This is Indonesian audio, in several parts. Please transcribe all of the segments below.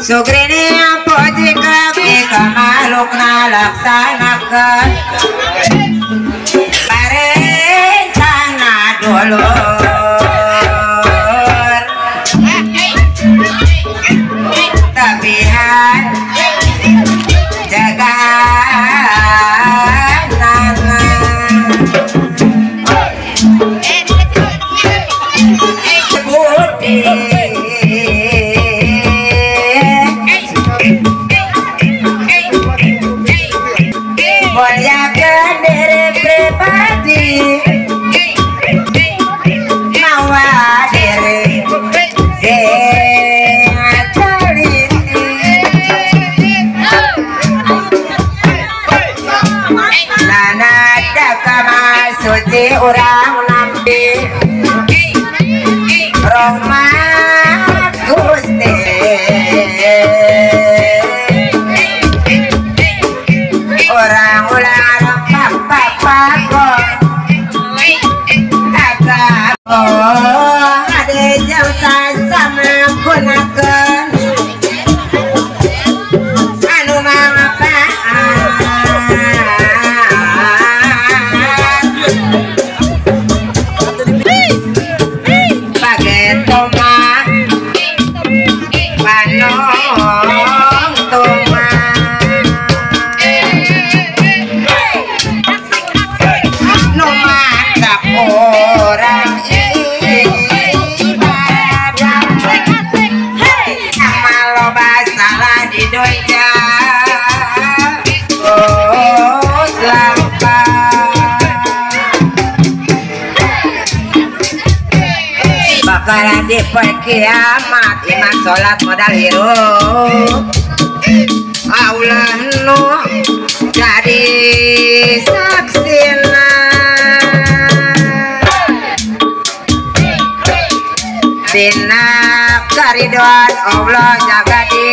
Sugrini puji ketika makhlukna laksanakan parentana dulur tabihan jaga suci orang nampi Roma Gusti orang ulang papa agak ada jauh sama gunakan anu bakalan di kiamat iman sholat modal hirup Allah nu jadi saksina dina karidoan Allah jaga di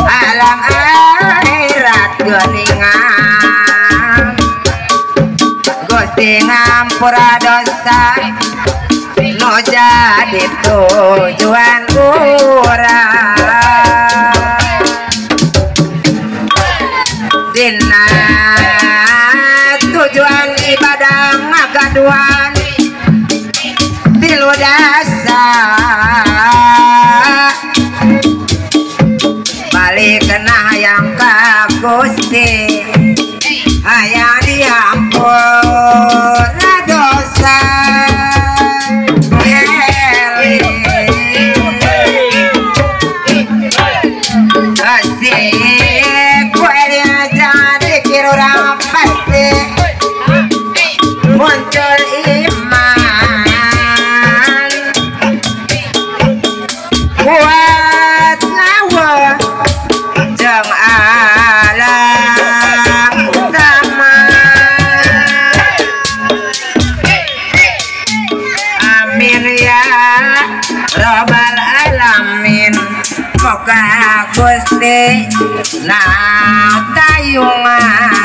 alam akhirat geningan Gusti ngampura dosa nu jadi tujuan urang dina tujuan ibadah ngagaduan tilu dasar balik kena hayang ka Gusti hayang diampun dosa asik kuenya jangan dikira orang pasti muncul iman buat ngawa jeng alam amin ya robbal alamin moga Gusti na tayungan